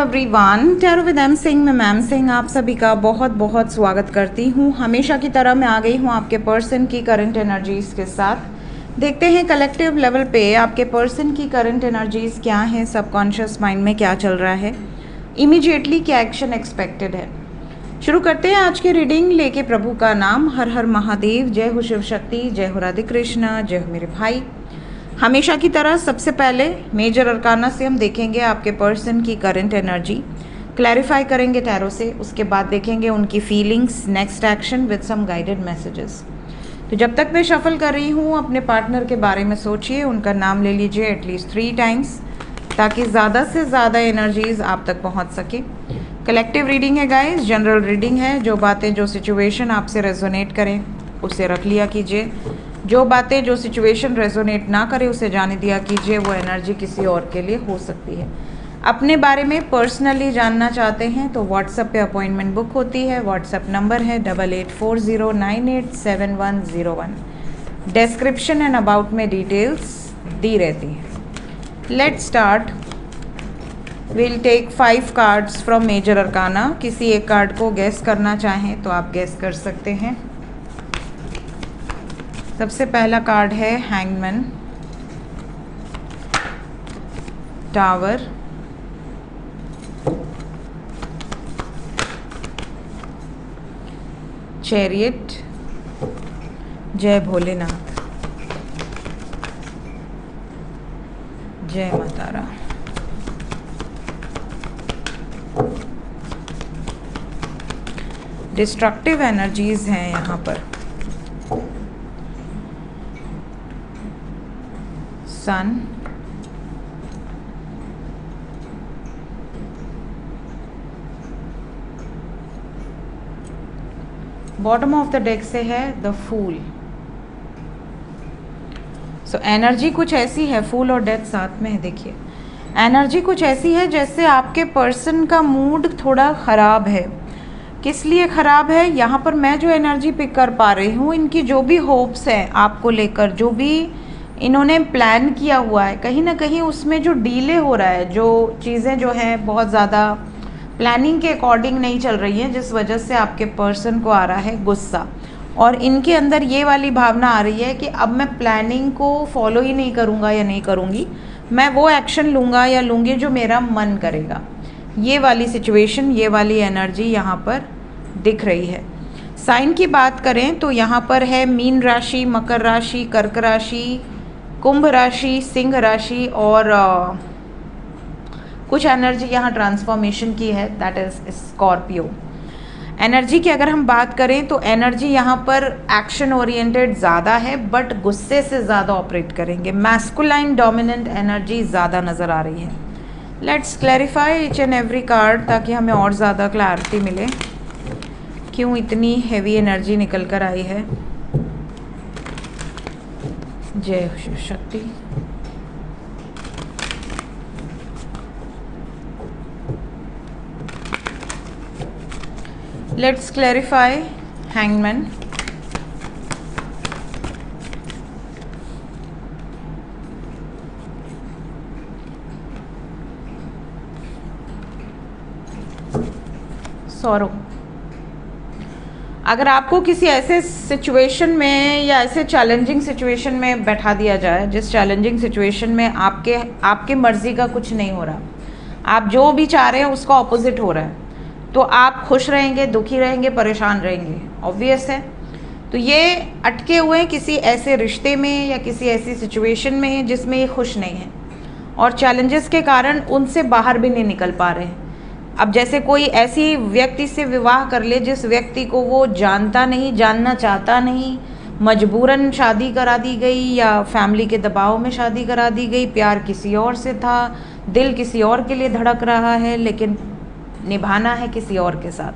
Everyone, tarot with M Singh में ma'am Singh आप सभी का बहुत बहुत स्वागत करती हूँ। हमेशा की तरह मैं आ गई हूँ आपके पर्सन की करंट एनर्जीज़ के साथ। देखते हैं कलेक्टिव लेवल पे आपके पर्सन की करंट एनर्जीज़ क्या हैं, सबकॉन्शियस माइंड में क्या चल रहा है, इमीडिएटली क्या एक्शन एक्सपेक्टेड है। शुरू करते हैं आज की रीडिंग लेके प्रभु का नाम। हर हर महादेव, जय हो शिव शक्ति, जय हो राधे कृष्णा, जय हो मेरे भाई। हमेशा की तरह सबसे पहले मेजर अरकाना से हम देखेंगे आपके पर्सन की करंट एनर्जी, क्लैरिफाई करेंगे टैरो से। उसके बाद देखेंगे उनकी feelings, next action with some guided messages. तो जब तक मैं शफल कर रही हूँ अपने पार्टनर के बारे में सोचिए, उनका नाम ले लीजिए एटलीस्ट 3 टाइम्स ताकि ज़्यादा से ज़्यादा एनर्जीज आप तक पहुँच सके। कलेक्टिव रीडिंग है गाइस, जनरल रीडिंग है। जो बातें, जो सिचुएशन आपसे रेजोनेट करें उसे रख लिया कीजिए। जो बातें, जो सिचुएशन रेजोनेट ना करे उसे जाने दिया कीजिए। वो एनर्जी किसी और के लिए हो सकती है। अपने बारे में पर्सनली जानना चाहते हैं तो व्हाट्सएप पे अपॉइंटमेंट बुक होती है। व्हाट्सएप नंबर है 8840987101। डिस्क्रिप्शन एंड अबाउट में डिटेल्स दी रहती है। Let's start. Will take 5 cards from major arcana. किसी एक कार्ड को गैस करना चाहें तो आप गैस कर सकते हैं। सबसे पहला कार्ड है हैंगमैन, टावर, चैरियट, जय भोलेनाथ, जय मातारा। डिस्ट्रक्टिव एनर्जीज हैं यहाँ पर। सन, बॉटम ऑफ द डेक से है द फूल। सो एनर्जी कुछ ऐसी है, फूल और डेथ साथ में है। देखिए एनर्जी कुछ ऐसी है जैसे आपके पर्सन का मूड थोड़ा ख़राब है। किस लिए ख़राब है, यहाँ पर मैं जो एनर्जी पिक कर पा रही हूँ, इनकी जो भी होप्स हैं आपको लेकर, जो भी इन्होंने प्लान किया हुआ है, कहीं ना कहीं उसमें जो डीले हो रहा है, जो चीज़ें जो हैं बहुत ज़्यादा प्लानिंग के अकॉर्डिंग नहीं चल रही हैं, जिस वजह से आपके पर्सन को आ रहा है गुस्सा। और इनके अंदर ये वाली भावना आ रही है कि अब मैं प्लानिंग को फॉलो ही नहीं करूँगा या नहीं करूँगी, मैं वो एक्शन लूँगा या लूँगी जो मेरा मन करेगा। ये वाली सिचुएशन, ये वाली एनर्जी यहाँ पर दिख रही है। साइन की बात करें तो यहाँ पर है मीन राशि, मकर राशि, कर्क राशि, कुंभ राशि, सिंह राशि और कुछ एनर्जी यहाँ ट्रांसफॉर्मेशन की है, दैट इज स्कॉर्पियो एनर्जी की। अगर हम बात करें तो एनर्जी यहाँ पर एक्शन ओरिएंटेड ज़्यादा है, बट गुस्से से ज़्यादा ऑपरेट करेंगे। मैस्कुलाइन डोमिनेंट एनर्जी ज़्यादा नज़र आ रही है। Let's clarify each and every card ताकि हमें और ज़्यादा क्लैरिटी मिले क्यों इतनी हैवी एनर्जी निकल कर आई है। जय Shiv Shakti. Let's clarify hangman, sorrow. अगर आपको किसी ऐसे सिचुएशन में या ऐसे चैलेंजिंग सिचुएशन में बैठा दिया जाए, जिस चैलेंजिंग सिचुएशन में आपके मर्जी का कुछ नहीं हो रहा, आप जो भी चाह रहे हैं उसका ऑपोजिट हो रहा है, तो आप खुश रहेंगे, दुखी रहेंगे, परेशान रहेंगे, ऑब्वियस है। तो ये अटके हुए हैं किसी ऐसे रिश्ते में या किसी ऐसी सिचुएशन में जिसमें ये खुश नहीं है और चैलेंजेस के कारण उनसे बाहर भी नहीं निकल पा रहे हैं। अब जैसे कोई ऐसी व्यक्ति से विवाह कर ले जिस व्यक्ति को वो जानता नहीं, जानना चाहता नहीं, मजबूरन शादी करा दी गई या फैमिली के दबाव में शादी करा दी गई, प्यार किसी और से था, दिल किसी और के लिए धड़क रहा है, लेकिन निभाना है किसी और के साथ।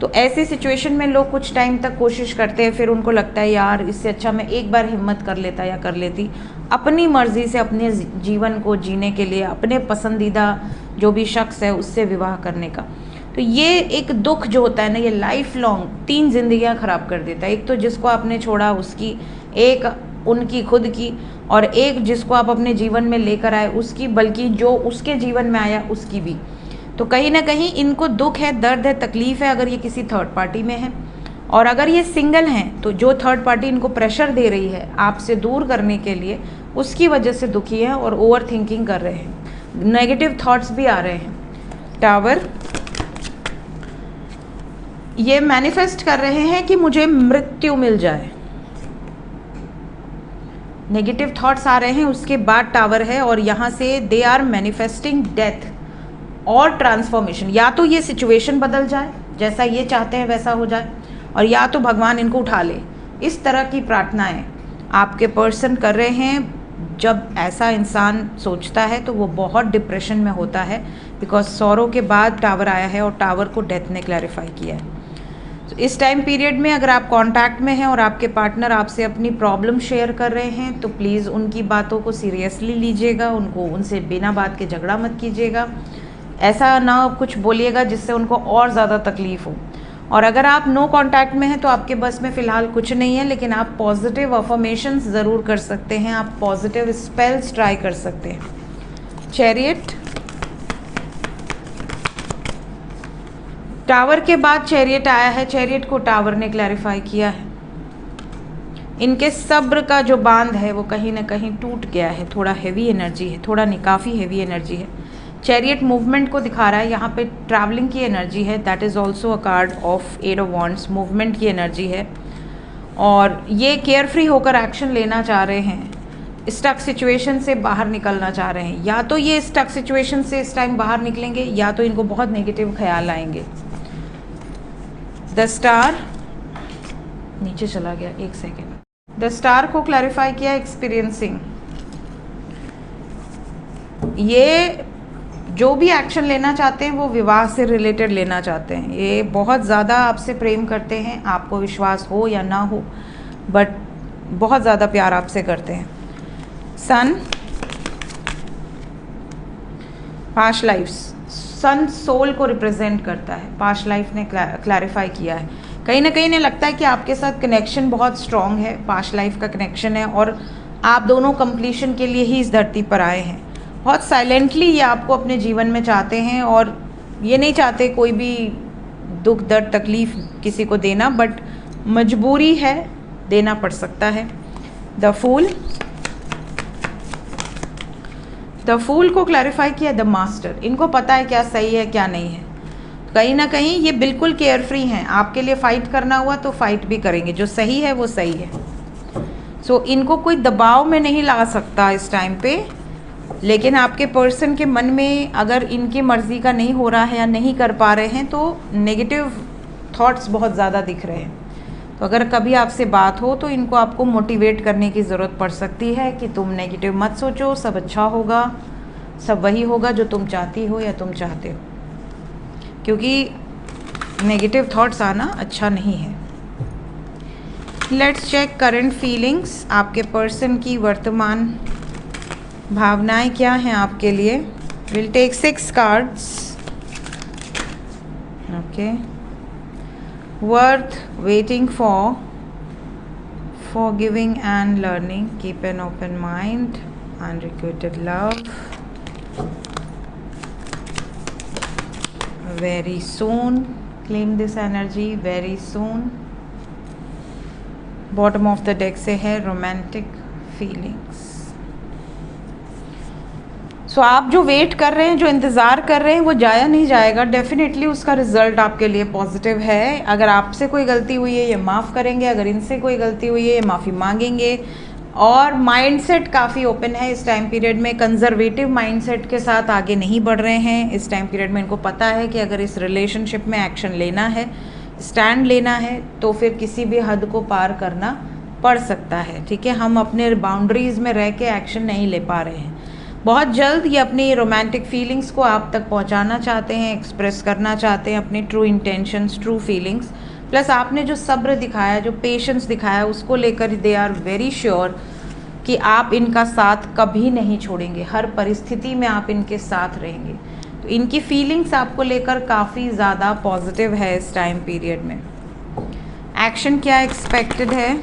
तो ऐसी सिचुएशन में लोग कुछ टाइम तक कोशिश करते हैं, फिर उनको लगता है यार इससे अच्छा मैं एक बार हिम्मत कर लेता या कर लेती, अपनी मर्जी से अपने जीवन को जीने के लिए, अपने पसंदीदा जो भी शख्स है उससे विवाह करने का। तो ये एक दुख जो होता है ना, ये लाइफ लॉन्ग 3 जिंदगियां खराब कर देता है। एक तो जिसको आपने छोड़ा उसकी, एक उनकी खुद की, और एक जिसको आप अपने जीवन में लेकर आए उसकी, बल्कि जो उसके जीवन में आया उसकी भी। तो कहीं ना कहीं इनको दुख है, दर्द है, तकलीफ है अगर ये किसी थर्ड पार्टी में है। और अगर ये सिंगल हैं तो जो थर्ड पार्टी इनको प्रेशर दे रही है आपसे दूर करने के लिए, उसकी वजह से दुखी है और ओवर थिंकिंग कर रहे हैं, नेगेटिव थॉट्स भी आ रहे हैं। टावर, ये मैनिफेस्ट कर रहे हैं कि मुझे मृत्यु मिल जाए, नेगेटिव थॉट्स आ रहे हैं, उसके बाद टावर है और यहाँ से दे आर मैनिफेस्टिंग डेथ और ट्रांसफॉर्मेशन। या तो ये सिचुएशन बदल जाए, जैसा ये चाहते हैं वैसा हो जाए, और या तो भगवान इनको उठा ले। इस तरह की प्रार्थनाएं आपके पर्सन कर रहे हैं। जब ऐसा इंसान सोचता है तो वो बहुत डिप्रेशन में होता है, बिकॉज सौरों के बाद टावर आया है और टावर को डेथ ने क्लैरिफाई किया है। तो इस टाइम पीरियड में अगर आप कांटेक्ट में हैं और आपके पार्टनर आपसे अपनी प्रॉब्लम शेयर कर रहे हैं तो प्लीज़ उनकी बातों को सीरियसली लीजिएगा, उनसे बिना बात के झगड़ा मत कीजिएगा, ऐसा ना कुछ बोलिएगा जिससे उनको और ज़्यादा तकलीफ़ हो। और अगर आप नो कांटेक्ट में हैं तो आपके बस में फ़िलहाल कुछ नहीं है, लेकिन आप पॉजिटिव अफर्मेशंस ज़रूर कर सकते हैं, आप पॉजिटिव स्पेल्स ट्राई कर सकते हैं। चैरियट, टावर के बाद चैरियट आया है, चैरियट को टावर ने क्लैरिफाई किया है। इनके सब्र का जो बांध है वो कहीं ना कहीं टूट गया है, थोड़ा हेवी एनर्जी है, थोड़ा नहीं काफ़ी हेवी एनर्जी है। चैरियट मूवमेंट को दिखा रहा है, यहाँ पे ट्रैवलिंग की एनर्जी है, that is also a card of 8 of wands, movement की एनर्जी है। और ये केयर फ्री होकर एक्शन लेना चाह रहे हैं, स्टक सिचुएशन से बाहर निकलना चाह रहे हैं। या तो ये स्टक सिचुएशन से इस टाइम बाहर निकलेंगे या तो इनको बहुत नेगेटिव ख्याल आएंगे। द स्टार नीचे चला गया, एक सेकेंड। द स्टार को क्लैरिफाई किया एक्सपीरियंसिंग, ये जो भी एक्शन लेना चाहते हैं वो विवाह से रिलेटेड लेना चाहते हैं। ये बहुत ज़्यादा आपसे प्रेम करते हैं, आपको विश्वास हो या ना हो, बट बहुत ज़्यादा प्यार आपसे करते हैं। सन, पास्ट लाइफ्स, सन सोल को रिप्रेजेंट करता है, पास्ट लाइफ ने क्लैरिफाई किया है। कहीं ना कहीं इन्हें लगता है कि आपके साथ कनेक्शन बहुत स्ट्रॉन्ग है, पास्ट लाइफ का कनेक्शन है और आप दोनों कंप्लीशन के लिए ही इस धरती पर आए हैं। बहुत साइलेंटली ये आपको अपने जीवन में चाहते हैं और ये नहीं चाहते कोई भी दुख दर्द तकलीफ़ किसी को देना, बट मजबूरी है, देना पड़ सकता है। द फूल, द फूल को क्लैरिफाई किया द मास्टर, इनको पता है क्या सही है क्या नहीं है। कहीं ना कहीं ये बिल्कुल केयर फ्री हैं, आपके लिए फ़ाइट करना हुआ तो फ़ाइट भी करेंगे, जो सही है वो सही है। सो इनको कोई दबाव में नहीं ला सकता इस टाइम पे, लेकिन आपके पर्सन के मन में अगर इनकी मर्ज़ी का नहीं हो रहा है या नहीं कर पा रहे हैं तो नेगेटिव थॉट्स बहुत ज़्यादा दिख रहे हैं। तो अगर कभी आपसे बात हो तो इनको आपको मोटिवेट करने की ज़रूरत पड़ सकती है कि तुम नेगेटिव मत सोचो, सब अच्छा होगा, सब वही होगा जो तुम चाहती हो या तुम चाहते हो, क्योंकि नेगेटिव थॉट्स आना अच्छा नहीं है। लेट्स चेक करंट फीलिंग्स, आपके पर्सन की वर्तमान भावनाएं क्या हैं आपके लिए। Will take 6 cards. Okay, worth waiting for, forgiving and learning, keep an open mind, unrequited love, very soon, claim this energy very soon। Bottom of the deck से है रोमांटिक फीलिंग्स। सो आप जो वेट कर रहे हैं, जो इंतज़ार कर रहे हैं, वो जाया नहीं जाएगा, डेफिनेटली उसका रिजल्ट आपके लिए पॉजिटिव है। अगर आपसे कोई गलती हुई है ये माफ़ करेंगे, अगर इनसे कोई गलती हुई है ये माफ़ी मांगेंगे। और माइंडसेट काफ़ी ओपन है इस टाइम पीरियड में, कंजर्वेटिव माइंडसेट के साथ आगे नहीं बढ़ रहे हैं इस टाइम पीरियड में। इनको पता है कि अगर इस रिलेशनशिप में एक्शन लेना है, स्टैंड लेना है, तो फिर किसी भी हद को पार करना पड़ सकता है। ठीक है, हम अपने बाउंड्रीज़ में रह के एक्शन नहीं ले पा रहे हैं। बहुत जल्द ये अपनी रोमांटिक फीलिंग्स को आप तक पहुंचाना चाहते हैं, एक्सप्रेस करना चाहते हैं अपने true intentions, true feelings. Plus आपने जो सब्र दिखाया, जो पेशेंस दिखाया, उसको लेकर दे आर वेरी श्योर कि आप इनका साथ कभी नहीं छोड़ेंगे, हर परिस्थिति में आप इनके साथ रहेंगे। तो इनकी फीलिंग्स आपको लेकर काफ़ी ज़्यादा पॉजिटिव है इस टाइम पीरियड में। एक्शन क्या एक्सपेक्टेड है?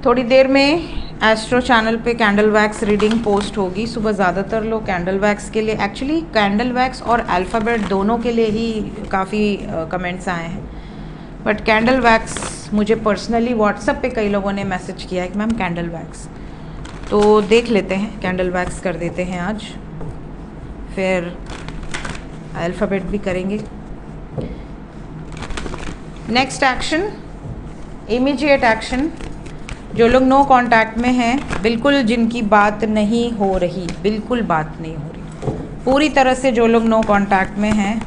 थोड़ी देर में एस्ट्रो चैनल पे कैंडल वैक्स रीडिंग पोस्ट होगी सुबह। ज़्यादातर लोग कैंडल वैक्स के लिए, एक्चुअली कैंडल वैक्स और अल्फ़ाबेट दोनों के लिए ही काफ़ी कमेंट्स आए हैं, बट कैंडल वैक्स मुझे पर्सनली व्हाट्सएप पे कई लोगों ने मैसेज किया है कि मैम कैंडल वैक्स, तो देख लेते हैं, कैंडल वैक्स कर देते हैं आज, फिर अल्फ़ाबेट भी करेंगे। Next action, immediate action. जो लोग नो कांटेक्ट में हैं, बिल्कुल जिनकी बात नहीं हो रही, बिल्कुल बात नहीं हो रही पूरी तरह से, जो लोग नो कांटेक्ट में हैं,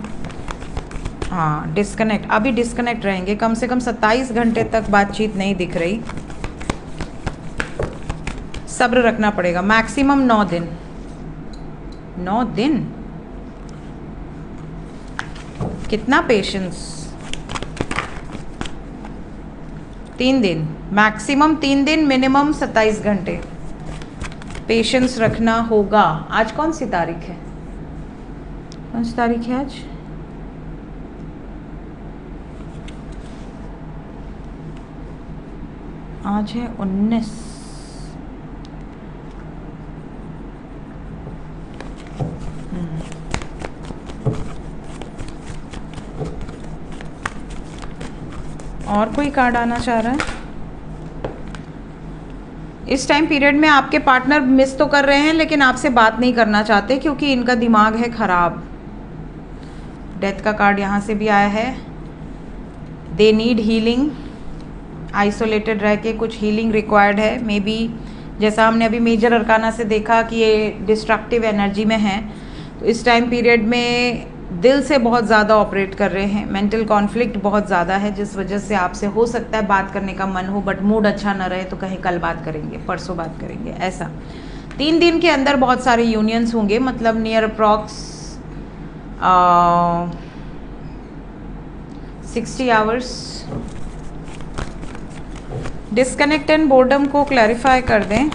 हाँ डिस्कनेक्ट, अभी डिस्कनेक्ट रहेंगे कम से कम 27 घंटे तक, बातचीत नहीं दिख रही, सब्र रखना पड़ेगा, मैक्सिमम 9 दिन। 9 दिन, कितना पेशेंस, 3 दिन, मैक्सिमम 3 दिन, मिनिमम 27 घंटे पेशेंस रखना होगा। आज कौन सी तारीख है, कौन सी तारीख है आज? आज है 19। और कोई कार्ड आना चाह रहा है? इस टाइम पीरियड में आपके पार्टनर मिस तो कर रहे हैं लेकिन आपसे बात नहीं करना चाहते क्योंकि इनका दिमाग है ख़राब। डेथ का कार्ड यहाँ से भी आया है। दे नीड हीलिंग, आइसोलेटेड रह के कुछ हीलिंग रिक्वायर्ड है। मे बी जैसा हमने अभी मेजर अरकाना से देखा कि ये डिस्ट्रक्टिव एनर्जी में है, तो इस टाइम पीरियड में दिल से बहुत ज़्यादा ऑपरेट कर रहे हैं, मेंटल कॉन्फ्लिक्ट बहुत ज़्यादा है, जिस वजह से आपसे हो सकता है बात करने का मन हो बट मूड अच्छा ना रहे तो कहीं कल बात करेंगे, परसों बात करेंगे, ऐसा। 3 दिन के अंदर बहुत सारे यूनियंस होंगे, मतलब near approx 60 hours. Disconnect and boredom को क्लैरिफाई कर दें।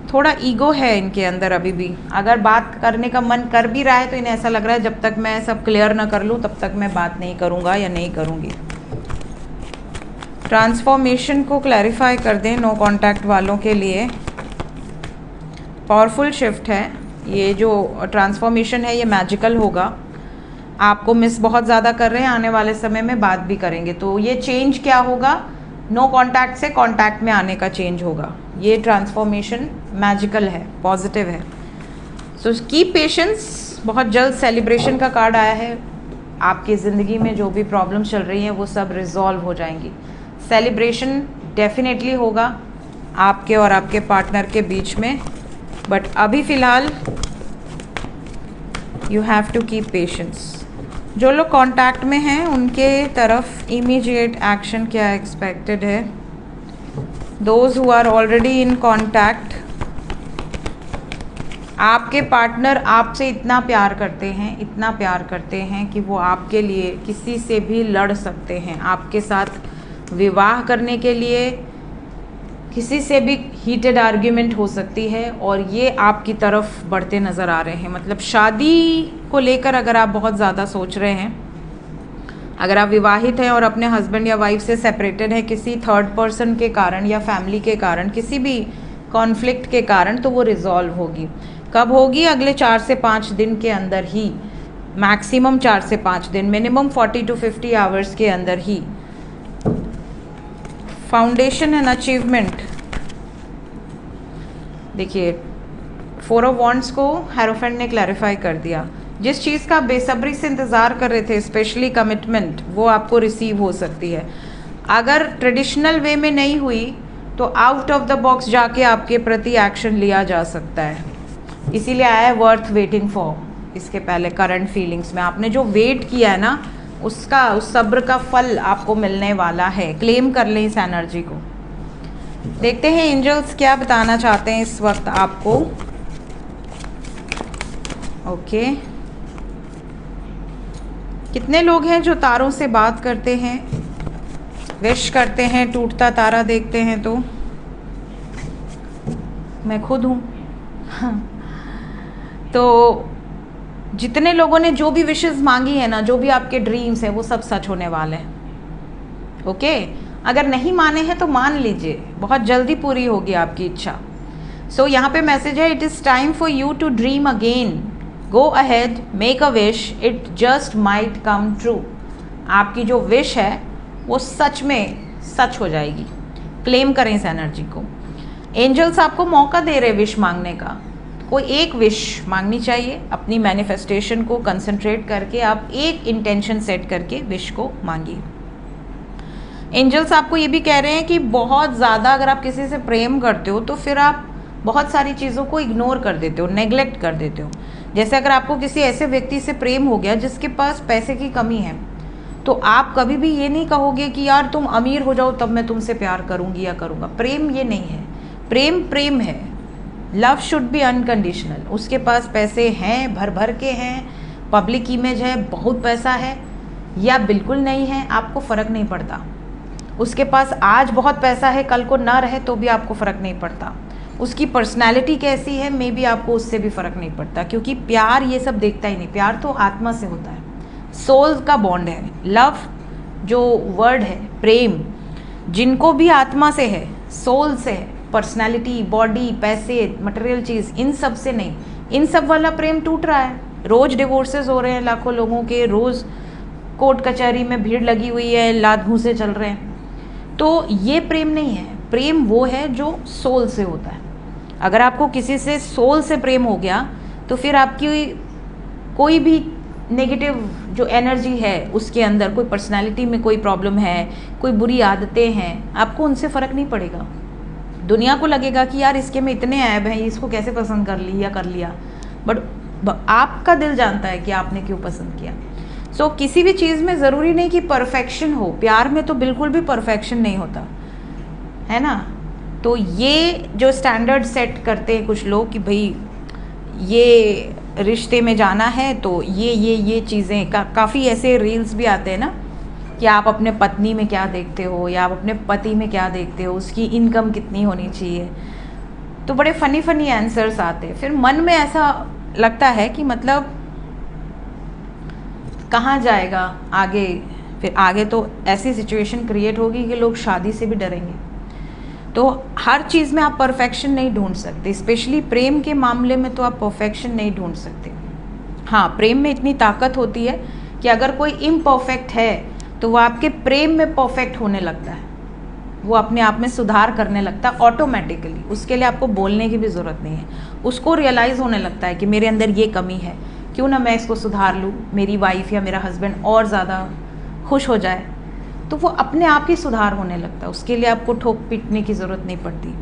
थोड़ा ईगो है इनके अंदर अभी भी, अगर बात करने का मन कर भी रहा है तो इन्हें ऐसा लग रहा है जब तक मैं सब क्लियर ना कर लूँ तब तक मैं बात नहीं करूँगा या नहीं करूँगी। ट्रांसफॉर्मेशन को क्लैरिफाई कर दें नो कांटेक्ट वालों के लिए। पावरफुल शिफ्ट है ये, जो ट्रांसफॉर्मेशन है ये मैजिकल होगा। आपको मिस बहुत ज़्यादा कर रहे हैं, आने वाले समय में बात भी करेंगे, तो ये चेंज क्या होगा, नो कांटेक्ट से कांटेक्ट में आने का चेंज होगा। ये ट्रांसफॉर्मेशन मैजिकल है, पॉजिटिव है। So keep patience. बहुत जल्द सेलिब्रेशन का कार्ड आया है। आपकी ज़िंदगी में जो भी प्रॉब्लम्स चल रही हैं वो सब रिजॉल्व हो जाएंगी। सेलिब्रेशन डेफिनेटली होगा आपके और आपके पार्टनर के बीच में, बट अभी फ़िलहाल you have to keep patience. जो लोग कांटेक्ट में हैं उनके तरफ इमीडिएट एक्शन क्या एक्सपेक्टेड है। Those who are already in contact, आपके पार्टनर आपसे इतना प्यार करते हैं, इतना प्यार करते हैं कि वो आपके लिए किसी से भी लड़ सकते हैं, आपके साथ विवाह करने के लिए किसी से भी हीटेड आर्ग्यूमेंट हो सकती है, और ये आपकी तरफ बढ़ते नज़र आ रहे हैं। मतलब शादी को लेकर अगर आप बहुत ज़्यादा सोच रहे हैं, अगर आप विवाहित हैं और अपने हस्बैंड या वाइफ से सेपरेटेड हैं किसी थर्ड पर्सन के कारण या फैमिली के कारण, किसी भी कॉन्फ्लिक्ट के कारण, तो वो रिजॉल्व होगी। कब होगी? अगले 4 से 5 दिन के अंदर ही, मैक्सिमम 4 से 5 दिन, मिनिमम 40 to 50 आवर्स के अंदर ही। फाउंडेशन एंड अचीवमेंट, देखिए 4 ऑफ वॉन्ड्स को हेरोफेंट ने क्लैरिफाई कर दिया। जिस चीज़ का आप बेसब्री से इंतज़ार कर रहे थे, स्पेशली कमिटमेंट, वो आपको रिसीव हो सकती है। अगर ट्रेडिशनल वे में नहीं हुई तो आउट ऑफ द बॉक्स जाके आपके प्रति एक्शन लिया जा सकता है। इसीलिए आया है वर्थ वेटिंग फॉर। इसके पहले करंट फीलिंग्स में आपने जो वेट किया है ना, उसका, उस सब्र का फल आपको मिलने वाला है। क्लेम कर लें इस एनर्जी को। देखते हैं एंजल्स क्या बताना चाहते हैं इस वक्त आपको। ओके, कितने लोग हैं जो तारों से बात करते हैं, विश करते हैं, टूटता तारा देखते हैं? तो मैं खुद हूँ। तो जितने लोगों ने जो भी विशेस मांगी है ना, जो भी आपके ड्रीम्स हैं, वो सब सच होने वाले हैं। ओके, अगर नहीं माने हैं तो मान लीजिए, बहुत जल्दी पूरी होगी आपकी इच्छा। सो यहाँ पे मैसेज है, it is time for you to dream again, go ahead, make a wish, it just might come true. आपकी जो विश है वो सच में सच हो जाएगी। क्लेम करें इस एनर्जी को। एंजल्स आपको मौका दे रहे विश मांगने का। कोई एक विश मांगनी चाहिए, अपनी मैनिफेस्टेशन को कंसंट्रेट करके आप एक इंटेंशन सेट करके विश को मांगिए। एंजल्स आपको ये भी कह रहे हैं कि बहुत ज़्यादा अगर आप किसी से प्रेम करते हो तो फिर आप बहुत सारी चीज़ों को इग्नोर कर देते हो, नेग्लेक्ट कर देते हो। जैसे अगर आपको किसी ऐसे व्यक्ति से प्रेम हो गया जिसके पास पैसे की कमी है, तो आप कभी भी ये नहीं कहोगे कि यार तुम अमीर हो जाओ तब मैं तुमसे प्यार करूँगी या करूँगा। प्रेम ये नहीं है। प्रेम प्रेम है। Love should be unconditional. उसके पास पैसे हैं, भर भर के हैं, पब्लिक इमेज है, बहुत पैसा है, या बिल्कुल नहीं है, आपको फ़र्क नहीं पड़ता। उसके पास आज बहुत पैसा है, कल को ना रहे तो भी आपको फ़र्क नहीं पड़ता। उसकी पर्सनैलिटी कैसी है, मे बी आपको उससे भी फ़र्क नहीं पड़ता, क्योंकि प्यार ये सब देखता ही नहीं। प्यार तो आत्मा से होता है, सोल का बॉन्ड है। लव जो वर्ड है, प्रेम, जिनको भी आत्मा से है, सोल से है, पर्सनैलिटी, बॉडी, पैसे, मटेरियल चीज़, इन सब से नहीं। इन सब वाला प्रेम टूट रहा है। रोज़ डिवोर्सेस हो रहे हैं लाखों लोगों के, रोज़ कोर्ट कचहरी में भीड़ लगी हुई है, लात घूंसे चल रहे हैं। तो ये प्रेम नहीं है। प्रेम वो है जो सोल से होता है। अगर आपको किसी से सोल से प्रेम हो गया तो फिर आपकी कोई भी नेगेटिव जो एनर्जी है उसके अंदर, कोई पर्सनालिटी में कोई प्रॉब्लम है, कोई बुरी आदतें हैं, आपको उनसे फ़र्क नहीं पड़ेगा। दुनिया को लगेगा कि यार इसके में इतने ऐब हैं, इसको कैसे पसंद कर ली या कर लिया, बट आपका दिल जानता है कि आपने क्यों पसंद किया। सो किसी भी चीज़ में ज़रूरी नहीं कि परफेक्शन हो। प्यार में तो बिल्कुल भी परफेक्शन नहीं होता है ना। तो ये जो स्टैंडर्ड सेट करते हैं कुछ लोग कि भाई ये रिश्ते में जाना है तो ये चीज़ें, काफ़ी ऐसे रील्स भी आते हैं ना कि आप अपने पत्नी में क्या देखते हो या आप अपने पति में क्या देखते हो, उसकी इनकम कितनी होनी चाहिए। तो बड़े फ़नी आंसर्स आते हैं। फिर मन में ऐसा लगता है कि मतलब कहाँ जाएगा आगे। फिर आगे तो ऐसी सिचुएशन क्रिएट होगी कि लोग शादी से भी डरेंगे। तो हर चीज़ में आप परफेक्शन नहीं ढूंढ सकते, स्पेशली प्रेम के मामले में तो आप परफेक्शन नहीं ढूंढ सकते। हाँ, प्रेम में इतनी ताकत होती है कि अगर कोई इम्परफेक्ट है तो वो आपके प्रेम में परफेक्ट होने लगता है, वो अपने आप में सुधार करने लगता है ऑटोमेटिकली। उसके लिए आपको बोलने की भी ज़रूरत नहीं है। उसको रियलाइज़ होने लगता है कि मेरे अंदर ये कमी है, क्यों ना मैं इसको सुधार लूँ, मेरी वाइफ या मेरा हस्बैंड और ज़्यादा खुश हो जाए। तो वो अपने आप ही सुधार होने लगता है। उसके लिए आपको ठोक पीटने की ज़रूरत नहीं पड़ती।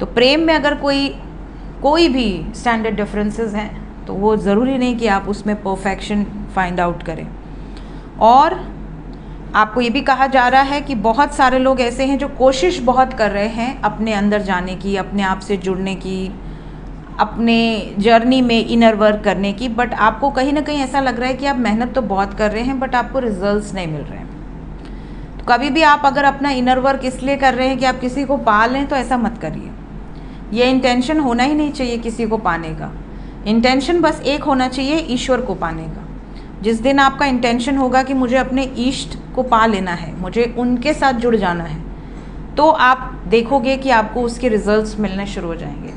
तो प्रेम में अगर कोई भी स्टैंडर्ड डिफरेंसेस हैं तो वो ज़रूरी नहीं कि आप उसमें परफेक्शन फाइंड आउट करें। और आपको ये भी कहा जा रहा है कि बहुत सारे लोग ऐसे हैं जो कोशिश बहुत कर रहे हैं अपने अंदर जाने की, अपने आप से जुड़ने की, अपने जर्नी में इनर वर्क करने की, बट आपको कहीं ना कहीं ऐसा लग रहा है कि आप मेहनत तो बहुत कर रहे हैं बट आपको रिजल्ट्स नहीं मिल रहे हैं। तो कभी भी आप अगर अपना इनर वर्क इसलिए कर रहे हैं कि आप किसी को पा लें तो ऐसा मत करिए। ये इंटेंशन होना ही नहीं चाहिए किसी को पाने का। इंटेंशन बस एक होना चाहिए, ईश्वर को पाने का। जिस दिन आपका इंटेंशन होगा कि मुझे अपने इष्ट को पा लेना है, मुझे उनके साथ जुड़ जाना है, तो आप देखोगे कि आपको उसके रिजल्ट्स मिलने शुरू हो जाएंगे।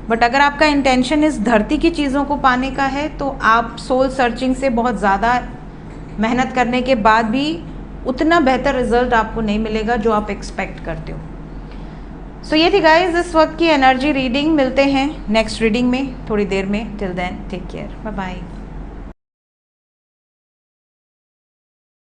बट अगर आपका इंटेंशन इस धरती की चीज़ों को पाने का है तो आप सोल सर्चिंग से बहुत ज़्यादा मेहनत करने के बाद भी उतना बेहतर रिजल्ट आपको नहीं मिलेगा जो आप एक्सपेक्ट करते हो। सो ये थी गाइज इस वक्त की एनर्जी रीडिंग। मिलते हैं नेक्स्ट रीडिंग में थोड़ी देर में। Till then take care, bye bye.